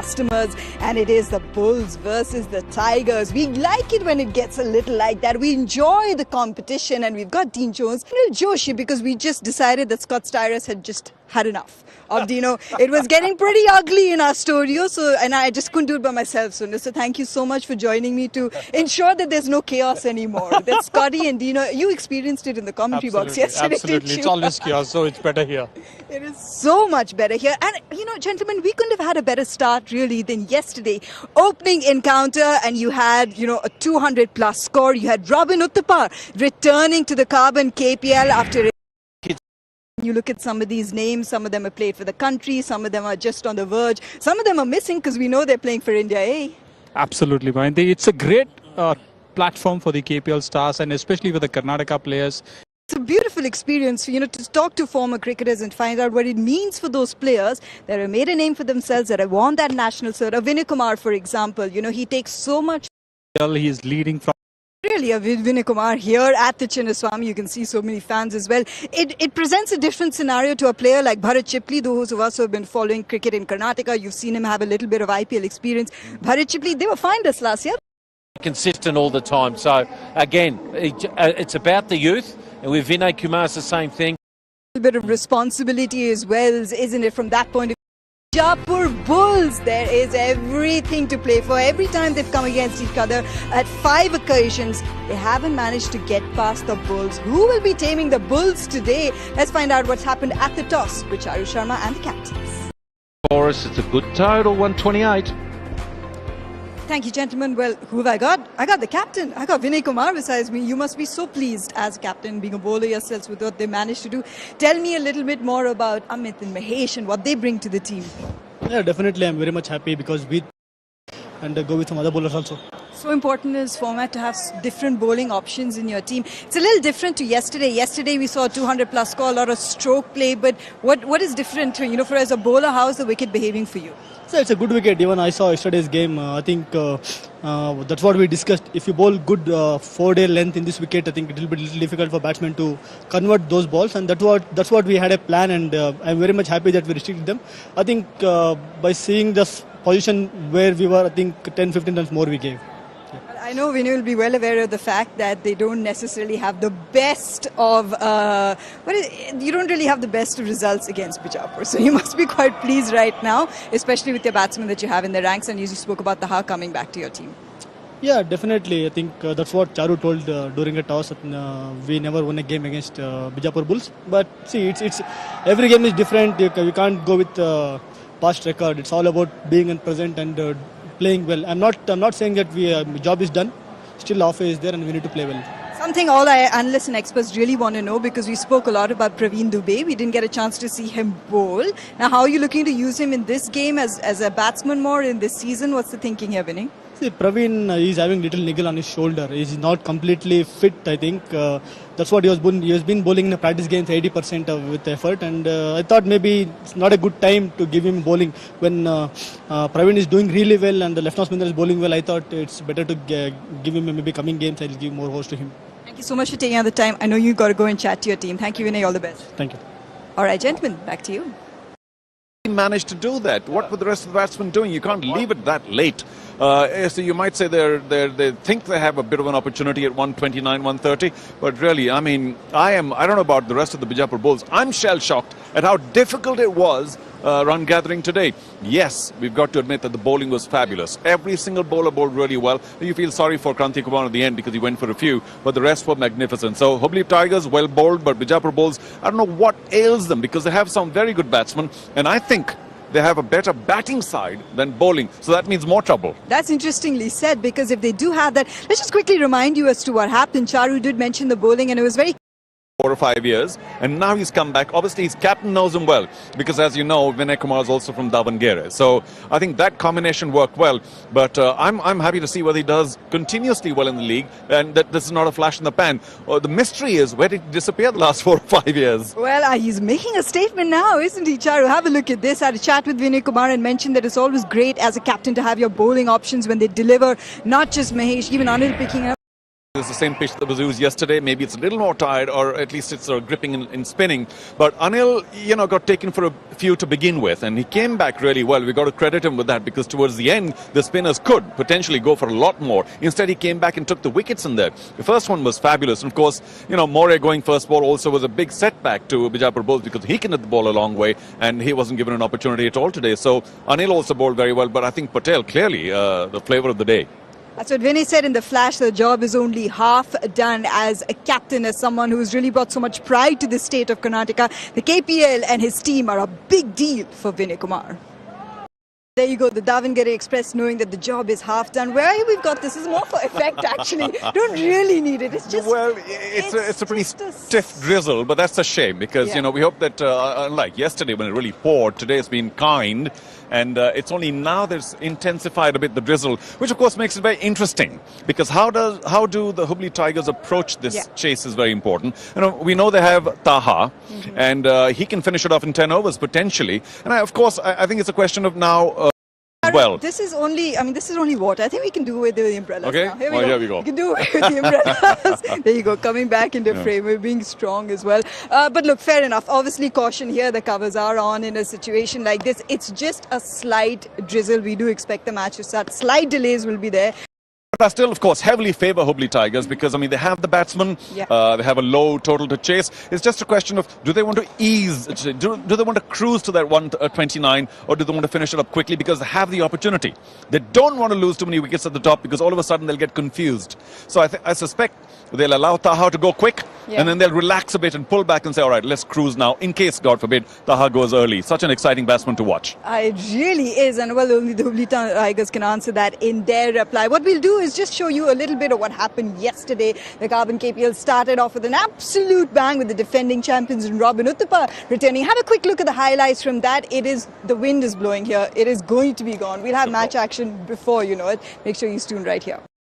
customers, and it is the Bulls versus the Tigers. We like it when it gets a little like that. We enjoy the competition, and we've got Dean Jones a little joshy because we just decided that Scott Styris had just had enough of it was getting pretty ugly in our studio, and I just couldn't do it by myself. So thank you so much for joining me to ensure that there's no chaos anymore. That Scotty and Dino, you experienced it in the commentary box yesterday. Absolutely, it's always chaos, so it's better here. It is so much better here. And gentlemen, we couldn't have had a better start really than yesterday. Opening encounter, and you had a 200 plus score. You had Robin Uthappa returning to the Carbon KPL after you look at some of these names, some of them have played for the country, some of them are just on the verge, some of them are missing because we know they're playing for India, eh? Absolutely, Mayanti. It's a great platform for the KPL stars and especially for the Karnataka players. It's a beautiful experience, to talk to former cricketers and find out what it means for those players that have made a name for themselves, that have won that national cert. Vinay Kumar, for example, he takes so much. He's leading from. Really, Vinay Kumar here at the Chinnaswamy, you can see so many fans as well. It presents a different scenario to a player like Bharat Chipli. Those of us who have been following cricket in Karnataka, you've seen him have a little bit of IPL experience. Bharat Chipli, they were fine this last year. Consistent all the time. So, again, it's about the youth. And with Vinay Kumar, it's the same thing. A little bit of responsibility as well, isn't it, from that point of view? Jaipur Bulls, there is everything to play for. Every time they've come against each other at 5 occasions, they haven't managed to get past the Bulls. Who will be taming the Bulls today? Let's find out what's happened at the toss with Charu Sharma and the captains. For us, it's a good total, 128. Thank you, gentlemen. Well, who have I got? I got the captain. I got Vinay Kumar besides me. You must be so pleased as captain, being a bowler yourselves, with what they managed to do. Tell me a little bit more about Amit and Mahesh and what they bring to the team. Yeah, definitely. I'm very much happy because go with some other bowlers also. So important in this format to have different bowling options in your team. It's a little different to yesterday. Yesterday we saw a 200 plus score, a lot of stroke play. But what is different, for as a bowler, how is the wicket behaving for you? So it's a good wicket. Even I saw yesterday's game. I think that's what we discussed. If you bowl good 4-day length in this wicket, I think it will be a little difficult for batsmen to convert those balls. And that's what we had a plan. And I'm very much happy that we restricted them. I think by seeing this position where we were, I think 10-15 runs more we gave. I know Vinay will be well aware of the fact that they don't necessarily have the best of you don't really have the best of results against Bijapur. So you must be quite pleased right now, especially with your batsmen that you have in the ranks, and you spoke about the Taha coming back to your team. Yeah, definitely. I think that's what Charu told during the toss. We never won a game against Bijapur Bulls. But see, it's every game is different. We can't go with past record. It's all about being in present and playing well. I'm not saying that job is done. Still offer is there and we need to play well. Something all our analysts and experts really want to know, because we spoke a lot about Praveen Dubey. We didn't get a chance to see him bowl. Now, how are you looking to use him in this game as a batsman more in this season? What's the thinking here, Vinay? See, Praveen is having little niggle on his shoulder. He's not completely fit, I think. That's what he has been bowling in the practice games 80% with effort. And I thought maybe it's not a good time to give him bowling when Praveen is doing really well and the left-arm spinner is bowling well. I thought it's better to give him maybe coming games. I'll give more host to him. Thank you so much for taking out the time. I know you've got to go and chat to your team. Thank you, Vinay. All the best. Thank you. All right, gentlemen, back to you. Managed to do that. What were the rest of the batsmen doing? You can't leave it that late. So you might say they think they have a bit of an opportunity at 129, 130, but really, I mean, I don't know about the rest of the Bijapur Bulls. I'm shell-shocked at how difficult it was run gathering today. Yes, we've got to admit that the bowling was fabulous. Every single bowler bowled really well. You feel sorry for Kranti Kumar at the end because he went for a few, but the rest were magnificent. So Hubli Tigers well bowled, but Bijapur Bulls, I don't know what ails them, because they have some very good batsmen, and I think they have a better batting side than bowling. So that means more trouble. That's interestingly said, because if they do have that, let's just quickly remind you as to what happened. Charu did mention the bowling, and it was very 4 or 5 years, and now he's come back. Obviously, his captain knows him well, because as you know, Vinay Kumar is also from Davangere. So I think that combination worked well. But I'm happy to see what he does continuously well in the league, and that this is not a flash in the pan. The mystery is, where did he disappear the last 4 or 5 years? Well, he's making a statement now, isn't he, Charu? Have a look at this. I had a chat with Vinay Kumar and mentioned that it's always great as a captain to have your bowling options when they deliver. Not just Mahesh, even Anil picking up. It's the same pitch that was used yesterday. Maybe it's a little more tired, or at least it's gripping in spinning. But Anil, got taken for a few to begin with, and he came back really well. We got to credit him with that, because towards the end, the spinners could potentially go for a lot more. Instead, he came back and took the wickets in there. The first one was fabulous. And of course, More going first ball also was a big setback to Bijapur bowls, because he can hit the ball a long way, and he wasn't given an opportunity at all today. So Anil also bowled very well, but I think Patel clearly the flavour of the day. That's what Vinny said in the flash. The job is only half done as a captain, as someone who's really brought so much pride to the state of Karnataka. The KPL and his team are a big deal for Vinay Kumar. There you go, the Davangere Express, knowing that the job is half done. Where we've got this is more for effect, actually. Don't really need it. It's just... Well, it's a pretty stiff drizzle, but that's a shame, because, we hope that, unlike yesterday when it really poured, today it's been kind. And it's only now there's intensified a bit the drizzle, which of course makes it very interesting, because how do the Hubli Tigers approach this chase is very important. We know they have Taha, and he can finish it off in 10 overs potentially. And of course, I think it's a question of now. Well, this is only water. I think we can do away with the umbrellas. Okay, now. Here we go. We can do away with the umbrellas. There you go, coming back into frame. We're being strong as well. But look, fair enough. Obviously, caution here. The covers are on in a situation like this. It's just a slight drizzle. We do expect the match to start. Slight delays will be there. But I still, of course, heavily favour Hubli Tigers, because, they have the batsmen, they have a low total to chase. It's just a question of, do they want to ease, do they want to cruise to that 129, or do they want to finish it up quickly because they have the opportunity? They don't want to lose too many wickets at the top, because all of a sudden they'll get confused. So I suspect they'll allow Taha to go quick, and then they'll relax a bit and pull back and say, all right, let's cruise now, in case, God forbid, Taha goes early. Such an exciting batsman to watch. It really is, and well, only the Hubli Tigers can answer that in their reply. What we'll do is just show you a little bit of what happened yesterday. The Carbon KPL started off with an absolute bang with the defending champions in Robin Uthappa returning. Have a quick look at the highlights from that. The wind is blowing here. It is going to be gone. We'll have match action before you know it. Make sure you tune right here.